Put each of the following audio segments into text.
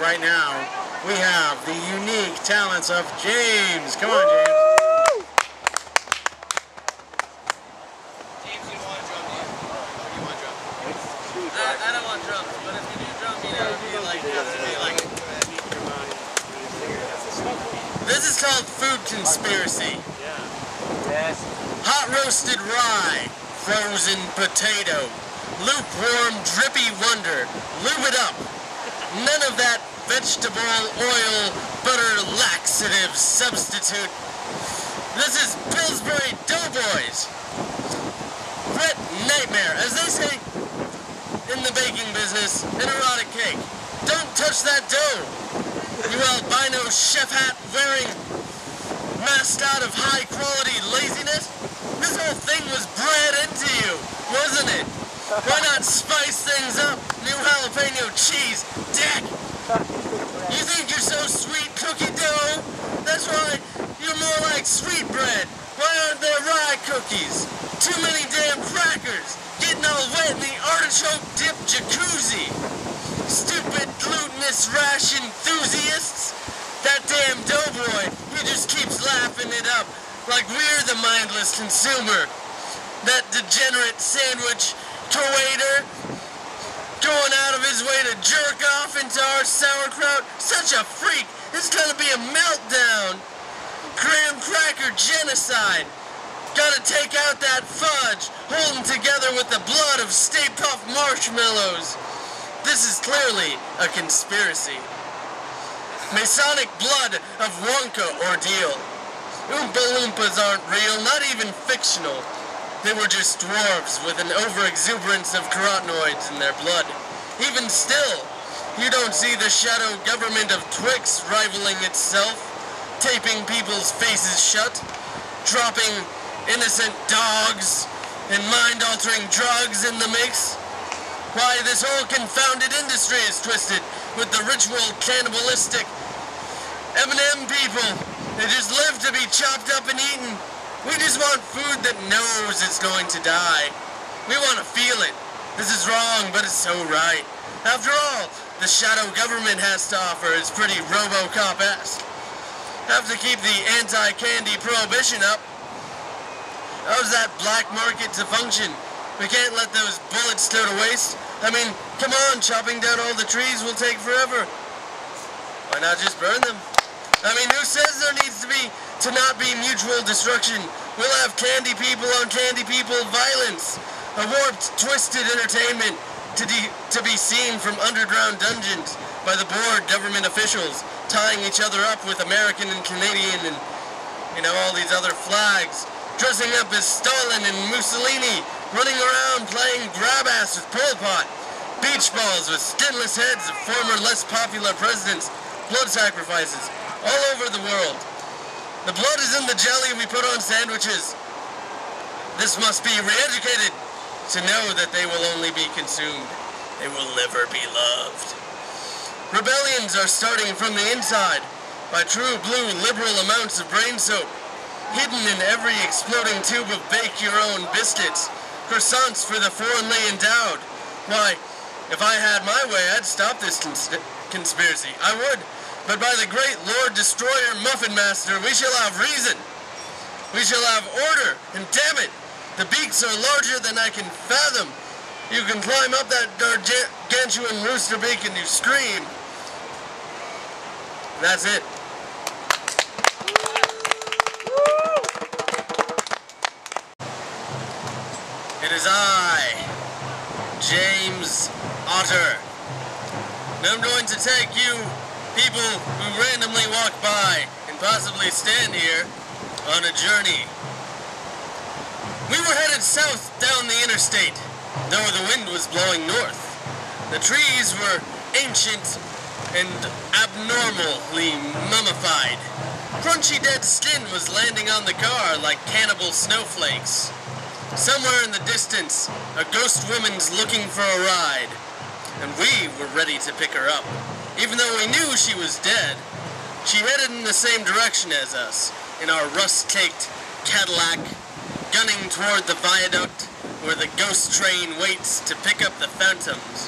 right now, we have the unique talents of James. Come on, James. James, you don't want to drum, do you? Or you want to drum? I don't want drums, but if you do drum, you know, it'd be like... This is called food conspiracy. Yes. Hot roasted rye, frozen potato, lukewarm drippy wonder, lube it up. None of that vegetable oil butter laxative substitute. This is Pillsbury Doughboys. Wet nightmare, as they say in the baking business, an erotic cake. Don't touch that dough, you albino chef hat wearing, masked out of high quality laziness. This whole thing was bred into you, wasn't it? Why not spice things up? New jalapeno cheese, dick! You think you're so sweet, cookie dough? That's why you're more like sweet bread. Why aren't there rye cookies? Too many damn crackers, getting all wet in the artichoke dip jacuzzi. Stupid glutinous rash enthusiasts. That damn doughboy, he just keeps laughing it up like we're the mindless consumer. That degenerate sandwich creator going out of his way to jerk off into our sauerkraut. Such a freak. It's gonna be a meltdown. Graham cracker genocide. Gotta take out that fudge, holding together with the blood of Stay Puft marshmallows. This is clearly a conspiracy. Masonic blood of Wonka ordeal. Oompa Loompas aren't real, not even fictional. They were just dwarves with an over-exuberance of carotenoids in their blood. Even still, you don't see the shadow government of Twix rivaling itself, taping people's faces shut, dropping innocent dogs and mind-altering drugs in the mix. Why, this whole confounded industry is twisted with the ritual cannibalistic M&M people. They just live to be chopped up and eaten. We just want food that knows it's going to die. We want to feel it. This is wrong, but it's so right. After all, the shadow government has to offer is pretty RoboCop-esque. Have to keep the anti-candy prohibition up. How's that black market to function? We can't let those bullets go to waste. I mean, come on, chopping down all the trees will take forever. Why not just burn them? I mean, who says there needs to not be mutual destruction? We'll have candy people on candy people violence. A warped, twisted entertainment to be seen from underground dungeons by the bored government officials, tying each other up with American and Canadian and, you know, all these other flags. Dressing up as Stalin and Mussolini, running around playing grab-ass with Pol Pot. Beach balls with skinless heads of former less popular presidents. Blood sacrifices. All over the world. The blood is in the jelly we put on sandwiches. This must be re-educated to know that they will only be consumed. They will never be loved. Rebellions are starting from the inside by true blue liberal amounts of brain soap, hidden in every exploding tube of bake-your-own biscuits, croissants for the foreignly endowed. Why, if I had my way, I'd stop this conspiracy. I would. But by the great Lord Destroyer Muffin Master, we shall have reason. We shall have order, and damn it, the beaks are larger than I can fathom. You can climb up that gargantuan rooster beak and you scream. That's it. It is I, James Otter. And I'm going to take you people who randomly walk by and possibly stand here on a journey. We were headed south down the interstate, though the wind was blowing north. The trees were ancient and abnormally mummified. Crunchy dead skin was landing on the car like cannibal snowflakes. Somewhere in the distance, a ghost woman's looking for a ride, and we were ready to pick her up. Even though we knew she was dead, she headed in the same direction as us, in our rust-caked Cadillac, gunning toward the viaduct where the ghost train waits to pick up the phantoms.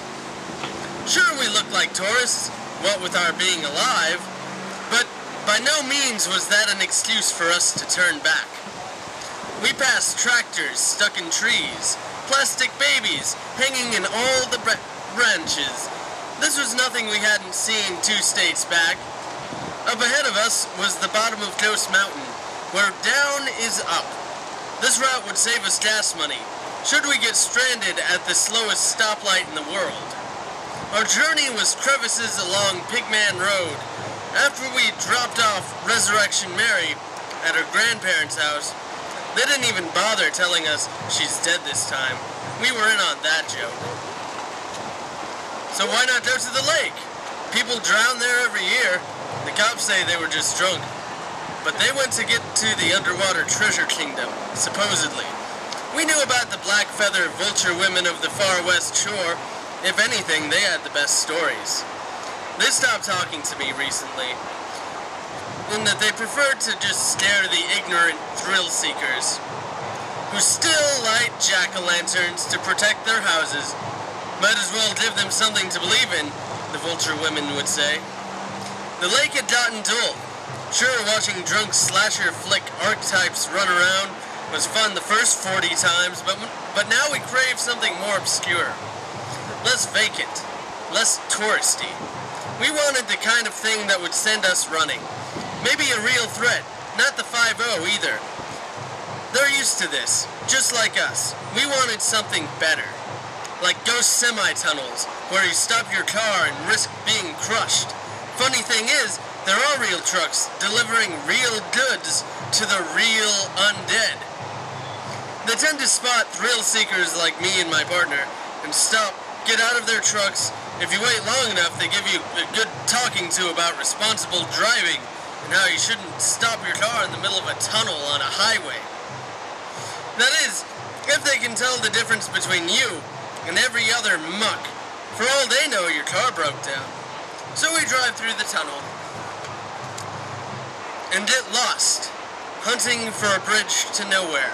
Sure, we looked like tourists, what with our being alive, but by no means was that an excuse for us to turn back. We passed tractors stuck in trees, plastic babies hanging in all the branches. This was nothing we hadn't seen 2 states back. Up ahead of us was the bottom of Ghost Mountain, where down is up. This route would save us gas money, should we get stranded at the slowest stoplight in the world. Our journey was crevices along Pigman Road. After we dropped off Resurrection Mary at her grandparents' house, they didn't even bother telling us she's dead this time. We were in on that joke. So why not go to the lake? People drown there every year. The cops say they were just drunk. But they went to get to the underwater treasure kingdom, supposedly. We knew about the black feather vulture women of the far west shore. If anything, they had the best stories. They stopped talking to me recently, in that they preferred to just scare the ignorant thrill seekers, who still light jack-o'-lanterns to protect their houses. Might as well give them something to believe in, the vulture women would say. The lake had gotten dull. Sure, watching drunk slasher flick archetypes run around was fun the first 40 times, but now we crave something more obscure. Less vacant, less touristy. We wanted the kind of thing that would send us running. Maybe a real threat, not the 5-0 either. They're used to this, just like us. We wanted something better. Like ghost semi-tunnels, where you stop your car and risk being crushed. Funny thing is, there are real trucks delivering real goods to the real undead. They tend to spot thrill seekers like me and my partner and stop, get out of their trucks. If you wait long enough, they give you a good talking to about responsible driving and how you shouldn't stop your car in the middle of a tunnel on a highway. That is, if they can tell the difference between you and every other muck. For all they know, your car broke down. So we drive through the tunnel and get lost, hunting for a bridge to nowhere.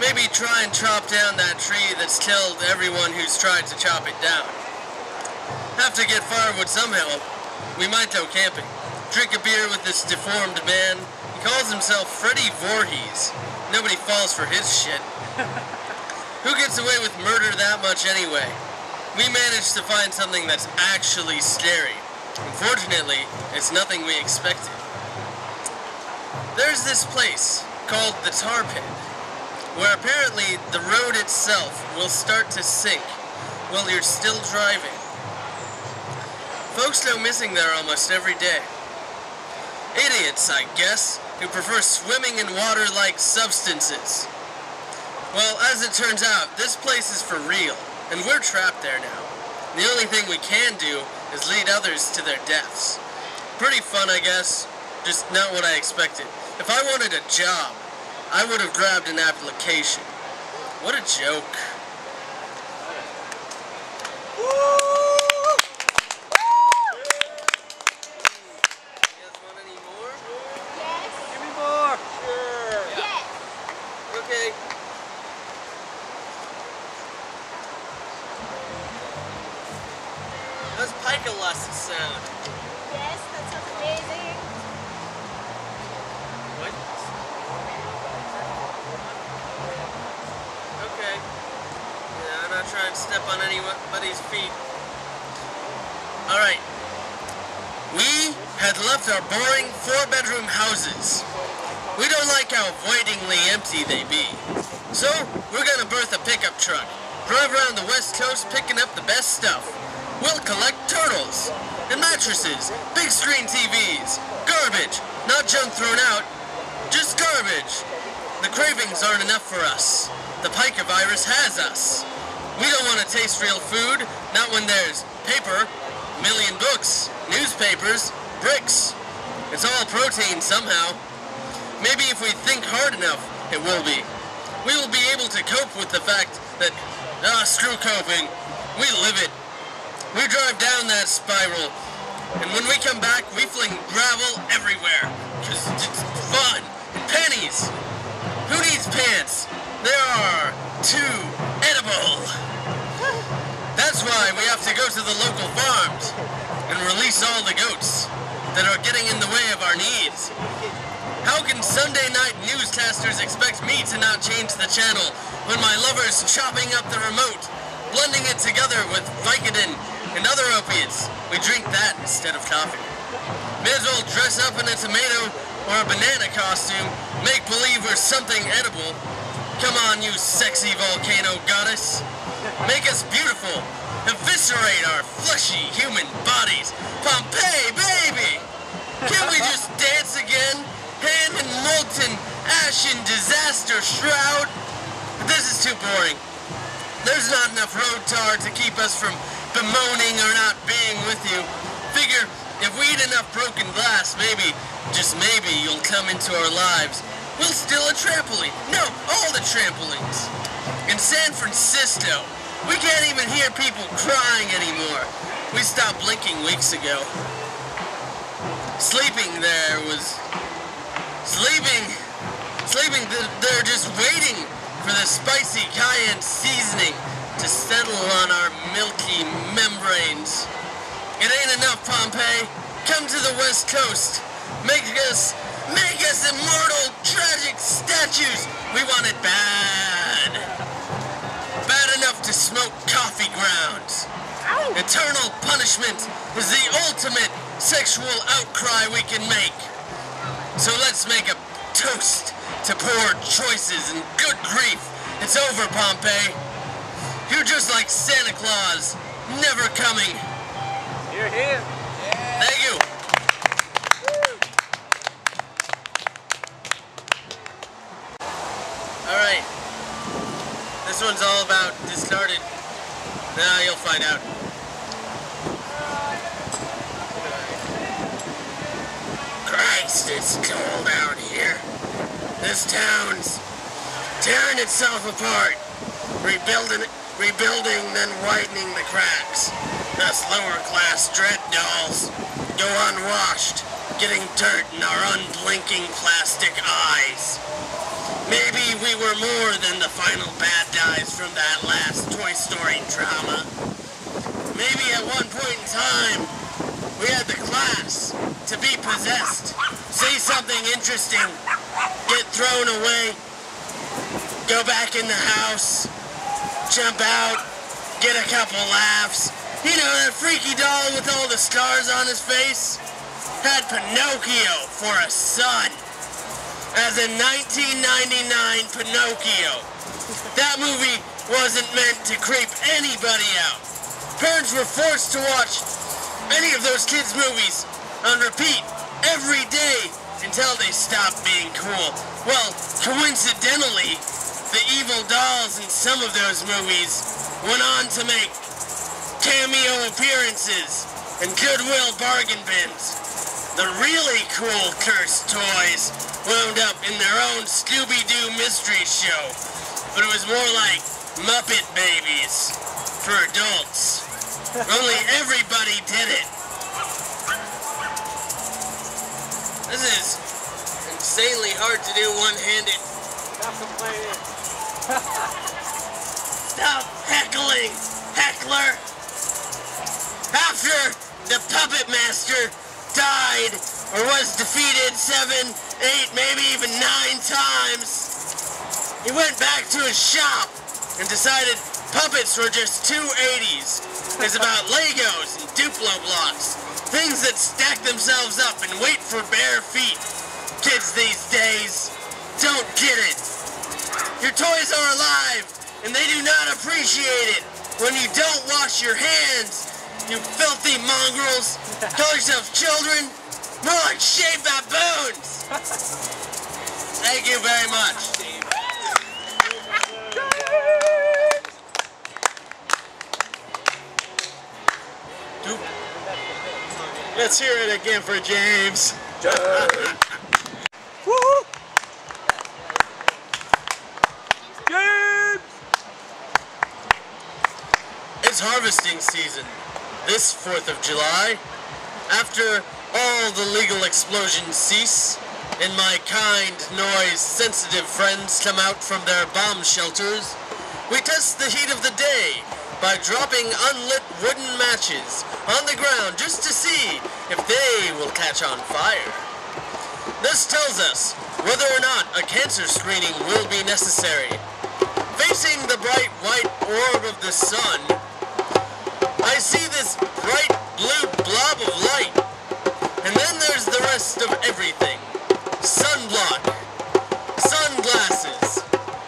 Maybe try and chop down that tree that's killed everyone who's tried to chop it down. Have to get firewood somehow. We might go camping. Drink a beer with this deformed man. He calls himself Freddy Voorhees. Nobody falls for his shit. Who gets away with murder that much anyway? We managed to find something that's actually scary. Unfortunately, it's nothing we expected. There's this place called the Tar Pit, where apparently the road itself will start to sink while you're still driving. Folks go missing there almost every day. Idiots, I guess, who prefer swimming in water-like substances. Well, as it turns out, this place is for real, and we're trapped there now. The only thing we can do is lead others to their deaths. Pretty fun, I guess, just not what I expected. If I wanted a job, I would have grabbed an application. What a joke. How's Picalus sound? Yes, that sounds amazing. What? Okay. Yeah, I'm not trying to step on anybody's feet. Alright. We had left our boring 4-bedroom houses. We don't like how avoidingly empty they be. So, we're gonna berth a pickup truck. Drive around the West Coast picking up the best stuff. We'll collect turtles and mattresses, big screen TVs, garbage, not junk thrown out, just garbage. The cravings aren't enough for us. The pica virus has us. We don't want to taste real food, not when there's paper, a million books, newspapers, bricks. It's all protein somehow. Maybe if we think hard enough, it will be. We will be able to cope with the fact that, screw coping, we live it. We drive down that spiral, and when we come back, we fling gravel everywhere, because it's fun, and pennies. Who needs pants? There are 2 edible. That's why we have to go to the local farms and release all the goats that are getting in the way of our needs. How can Sunday night newscasters expect me to not change the channel when my lover's chopping up the remote, blending it together with Vicodin and other opiates? We drink that instead of coffee. May as well dress up in a tomato or a banana costume, make believe we're something edible. Come on, you sexy volcano goddess. Make us beautiful. Eviscerate our fleshy human bodies. Pompeii, baby! Can't we just dance again? Hand in molten, ashen disaster shroud? This is too boring. There's not enough road tar to keep us from bemoaning or not being with you. Figure, if we eat enough broken glass, maybe, just maybe, you'll come into our lives. We'll steal a trampoline. No, all the trampolines. In San Francisco, we can't even hear people crying anymore. We stopped blinking weeks ago. Sleeping there was... Sleeping, they're just waiting for the spicy cayenne seasoning to settle on our milky membranes. It ain't enough, Pompeii. Come to the West Coast. Make us immortal, tragic statues. We want it bad. Bad enough to smoke coffee grounds. Eternal punishment is the ultimate sexual outcry we can make. So let's make a toast to poor choices and good grief. It's over, Pompeii. You're just like Santa Claus, never coming. You're here. Yeah. Thank you. Alright. This one's all about discarded. Nah, you'll find out. Christ, it's cold out here. This town's tearing itself apart. Rebuilding, then whitening the cracks. Us lower-class dread dolls go unwashed, getting dirt in our unblinking plastic eyes. Maybe we were more than the final bad guys from that last Toy Story drama. Maybe at one point in time, we had the class to be possessed, say something interesting, get thrown away, go back in the house, jump out, get a couple laughs. You know, that freaky doll with all the scars on his face had Pinocchio for a son. As in 1999 Pinocchio. That movie wasn't meant to creep anybody out. Parents were forced to watch any of those kids' movies on repeat every day until they stopped being cool. Well, coincidentally, the evil dolls in some of those movies went on to make cameo appearances and Goodwill bargain bins. The really cool cursed toys wound up in their own Scooby-Doo mystery show, but it was more like Muppet Babies for adults. Only everybody did it. This is insanely hard to do one-handed. Stop complaining. Stop heckling, heckler! After the puppet master died or was defeated 7, 8, maybe even 9 times, he went back to his shop and decided puppets were just too 80s. It's about Legos and Duplo blocks, things that stack themselves up and wait for bare feet. Kids these days don't get it. Your toys are alive, and they do not appreciate it when you don't wash your hands, you filthy mongrels. Call yourselves children? More like shaved baboons. Thank you very much. Let's hear it again for James. Woo! James! It's harvesting season. This 4th of July, after all the legal explosions cease, and my kind, noise-sensitive friends come out from their bomb shelters, we test the heat of the day by dropping unlit wooden matches on the ground just to see if they will catch on fire. This tells us whether or not a cancer screening will be necessary. Facing the bright white orb of the sun, I see this bright blue blob of light. And then there's the rest of everything. Sunblock, sunglasses,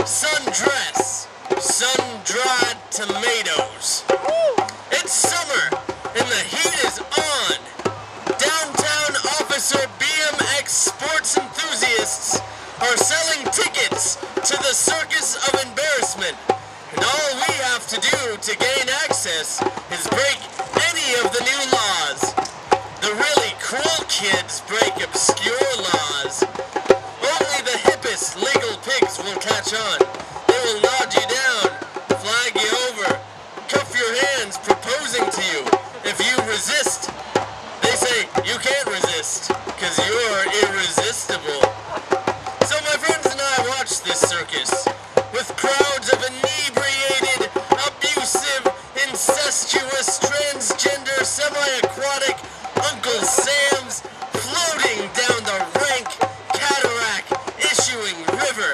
sundress, sun-dried tomatoes. It's summer and the heat is on. Downtown Officer BMX sports enthusiasts are selling tickets to the Circus of Embarrassment. And all we have to do to gain access is break any of the new laws. The really cool kids break obscure laws. Only the hippest legal pigs will catch on. They will nod you down, flag you over, cuff your hands proposing to you. If you resist, they say you can't resist, because you're irresistible. So my friends and I watch this circus, with crowds of inebriated, abusive, incestuous, transgender, semi-aquatic Uncle Sam's floating down the rank, cataract-issuing river.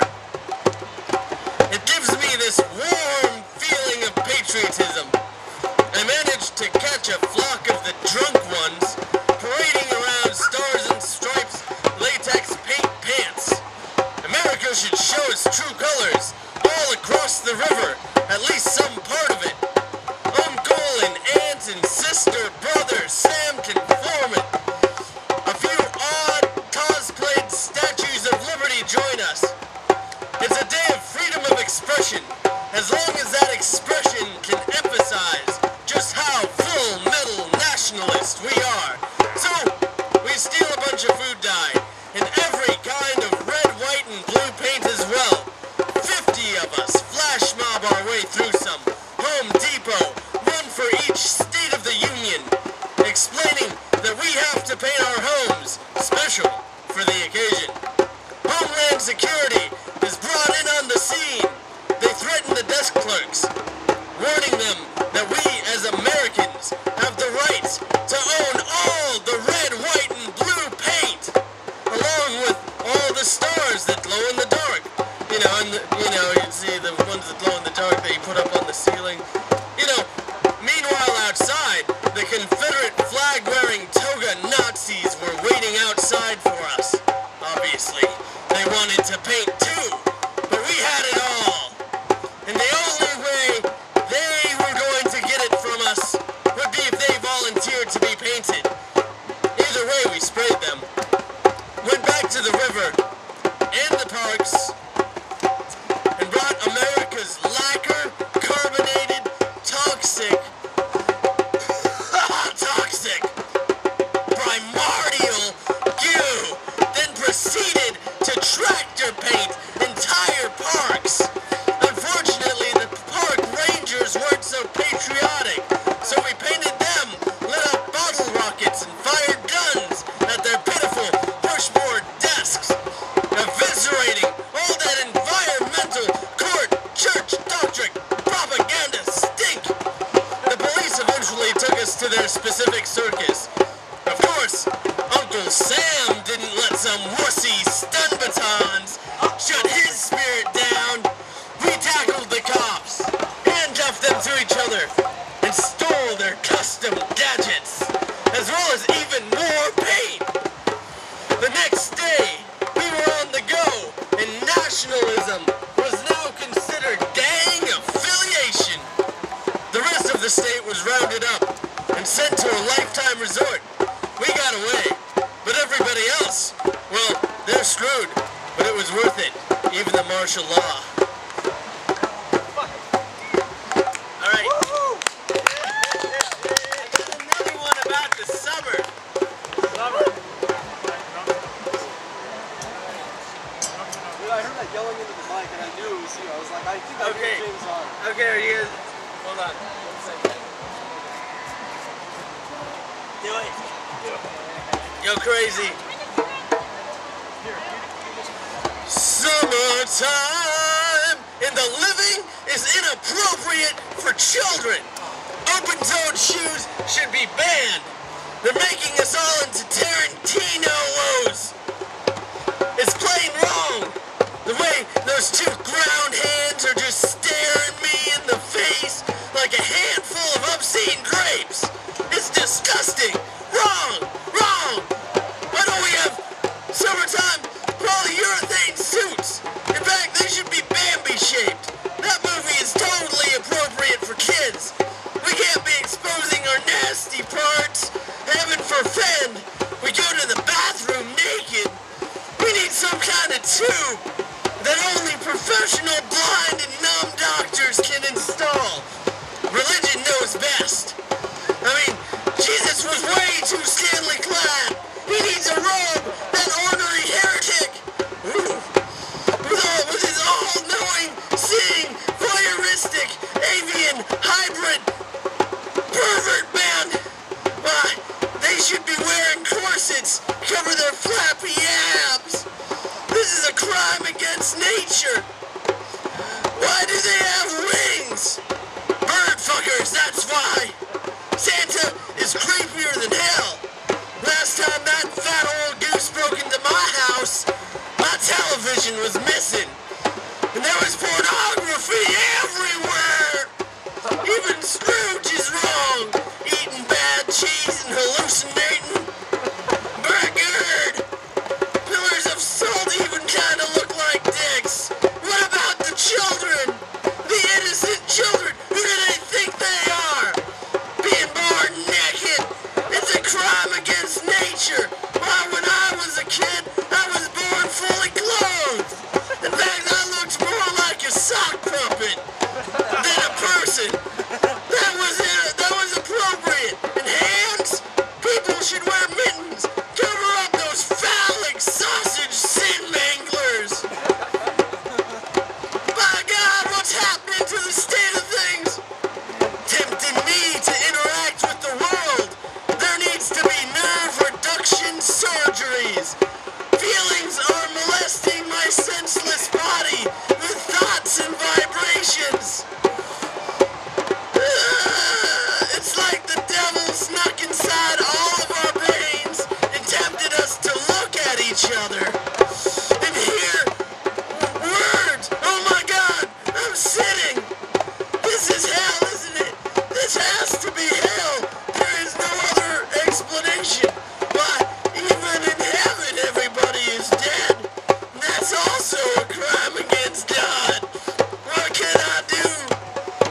It gives me this warm feeling of patriotism. I managed to catch a flock of the drunk ones parading around Stars and Stripes latex paint pants. America should show its true colors all across the river, at least some part of it. Uncle and aunt and sister, brother, Sam can form it. A few odd cosplayed statues of liberty join us. It's a day of freedom of expression, as long as that expression can emphasize just how full metal nationalist we are. So, we steal a bunch of food dye, and every kind of red, white, and blue paint as well. 50 of us flash mob our way through some Home Depot, one for each state of the union, explaining that we have to paint our homes special for the occasion. Homeland Security is brought in on the scene. They threaten the desk clerks, warning them that we as Americans have the right to own all the red, white, and blue paint, along with all the stars that glow in the dark. You see the ones that glow in the dark that you put up on the ceiling. Meanwhile outside, the Confederate flag-wearing toga Nazis were waiting outside for us. Obviously, they wanted to paint too, but we had it all. And the only way they were going to get it from us would be if they volunteered to be painted. Either way, we sprayed them, went back to the river and the parks, and brought America's lacquer, carbonated, toxic, primordial goo, then proceeded to tractor paint entire parks. Unfortunately, the park rangers weren't so patriotic, so we painted them, lit up bottle rockets, and fired guns at their pitiful pushboard desks, eviscerating all that environmental, court, church, doctrine, propaganda stink. The police eventually took us to their specific circus. Of course, Uncle Sam didn't let some wussy stun batons shut his spirit down. We tackled the cops, handcuffed them to each other, and stole their custom gadgets, as well as even more paint. The next day, we were on the go, and nationalism was now considered gang affiliation. The rest of the state was rounded up and sent to a lifetime resort. We got away, but everybody else, well, they're screwed, but it was worth it, even the martial law. All right. I got another one about the summer. Dude, I heard that yelling into the mic and I knew it was you. I was like, I think I hear James on. Okay, are you guys, hold on. One second. Do it. Go crazy. Summertime and the living is inappropriate for children. Open-toed shoes should be banned. They're making us all into Tarantinos. It's plain wrong. The way those two ground hands are just staring me in the face like a handful of obscene grapes. It's disgusting. Wrong. Wrong. Why don't we have summertime polyurethane suits? In fact, they should be Bambi-shaped. That movie is totally appropriate for kids. We can't be exposing our nasty parts. Heaven forfend. We go to the bathroom naked. We need some kind of tube that only professional blind and numb doctors can install. Religion knows best. I mean, Jesus was way too scantily clad. He needs a robe, that ornery heretic. Ooh. With his all-knowing, seeing, voyeuristic, avian, hybrid, pervert man. Why, they should be wearing corsets, cover their flappy abs. This is a crime against nature. Why do they have wings? Bird fuckers, that's why. Santa is creepier than hell. Last time that fat old goose broke into my house, my television was missing. And there was pornography everywhere. Even Scrooge is wrong, eating bad cheese and hallucinating. Burgard. Pillars of salt even kind of look like dicks. What about the children? The innocent children? Who do they think they are? Being born naked. It's a crime against nature. Why, when I was a kid, I was born fully clothed. In fact, I looked more like a sock puppet than a person. That was appropriate. And hands? People should wear mittens. Cover up those phallic sausage sin manglers. By God, what's happening to the state of things? Tempting me to interact with the world. There needs to be nerve reduction surgeries. Feelings are molesting my senseless body with thoughts and vibrations. It's like the devil snuck inside all of our brains and tempted us to look at each other and hear words. Oh my God, I'm sitting. This is hell, isn't it? This has to be hell. There is no other explanation. Why, even in heaven, everybody is dead. And that's also a crime against God. What can I do?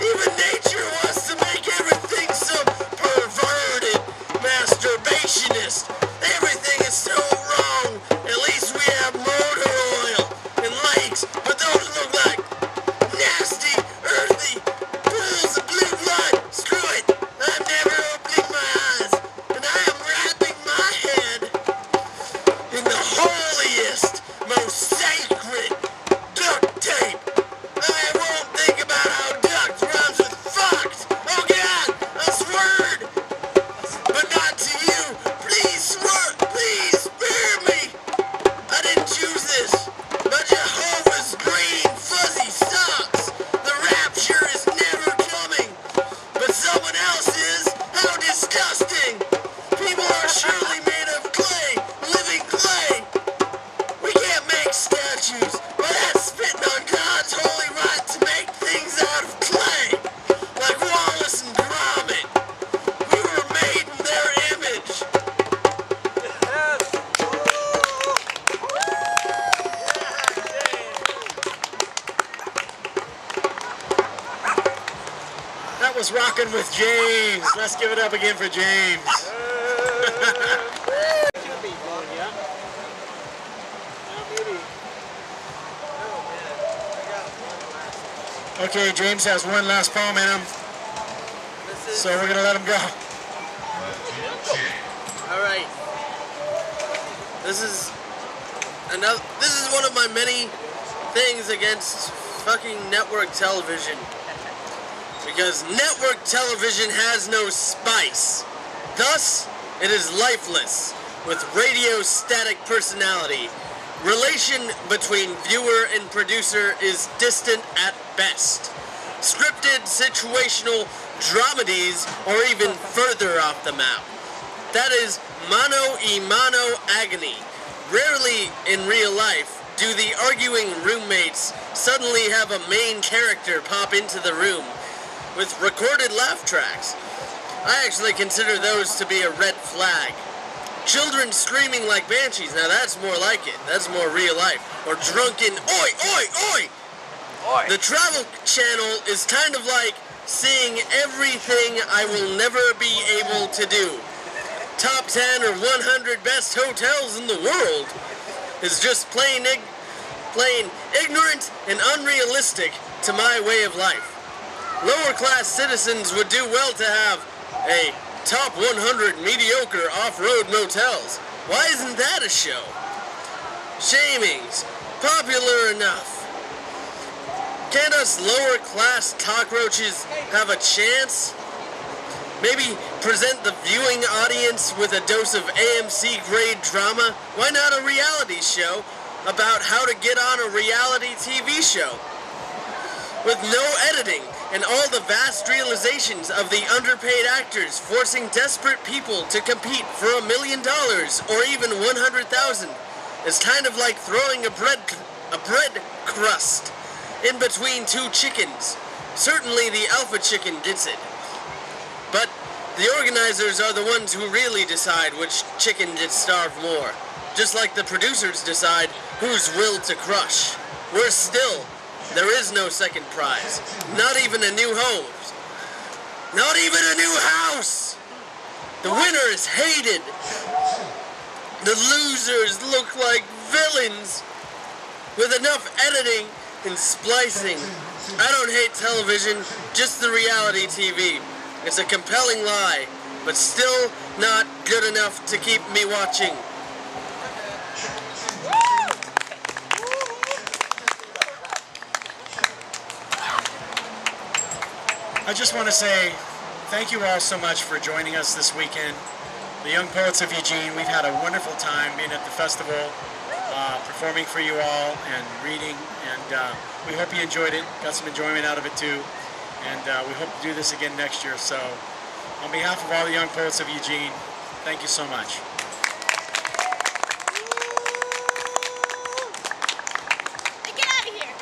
Even nature wants to make everything so perverted, masturbationist. Everything is so wrong. At least we have motor oil and lakes, but those look like nasty, earthy pools of blue blood. Screw it. I'm never opening my eyes, and I am wrapping my head in the holiest, most sacred duct tape. I won't think about how duct rhymes with fucked. Oh God, a word. But not to you. Please swear, please spare me. I didn't choose this. But Jehovah's green fuzzy socks. The rapture is never coming. But someone else is. How disgusting. People are surely made of clay, living clay. We can't make statues, but that's spitting on God's holy right to make things out of clay. Like Wallace and Gromit. We were made in their image. That was Rockin' with James. Let's give it up again for James. Okay, James has one last poem in him, so we're gonna let him go. All right. This is one of my many things against fucking network television. Because network television has no spice. Thus, it is lifeless, with radio static personality. Relation between viewer and producer is distant at best. Scripted situational dramedies are even further off the map. That is mano y mano agony. Rarely in real life do the arguing roommates suddenly have a main character pop into the room with recorded laugh tracks. I actually consider those to be a red flag. Children screaming like banshees, now that's more like it. That's more real life. Or drunken, oi, oi, oi! Oi. The Travel Channel is kind of like seeing everything I will never be able to do. Top 10 or 100 best hotels in the world is just plain ignorant and unrealistic to my way of life. Lower class citizens would do well to have a top 100 mediocre off-road motels. Why isn't that a show? Shamings, popular enough. Can't us lower class cockroaches have a chance? Maybe present the viewing audience with a dose of AMC grade drama? Why not a reality show about how to get on a reality TV show? With no editing and all the vast realizations of the underpaid actors forcing desperate people to compete for $1 million or even 100,000 is kind of like throwing a bread crust in between two chickens. Certainly the alpha chicken gets it. But the organizers are the ones who really decide which chicken gets starved more. Just like the producers decide whose will to crush. Worse still, there is no second prize. Not even a new home. Not even a new house! The winner is hated. The losers look like villains. With enough editing and splicing. I don't hate television, just the reality TV. It's a compelling lie, but still not good enough to keep me watching. I just want to say thank you all so much for joining us this weekend. The Young Poets of Eugene, we've had a wonderful time being at the festival, performing for you all and reading, and we hope you enjoyed it, got some enjoyment out of it too, and we hope to do this again next year. So on behalf of all the Young Poets of Eugene, thank you so much. Get out of here!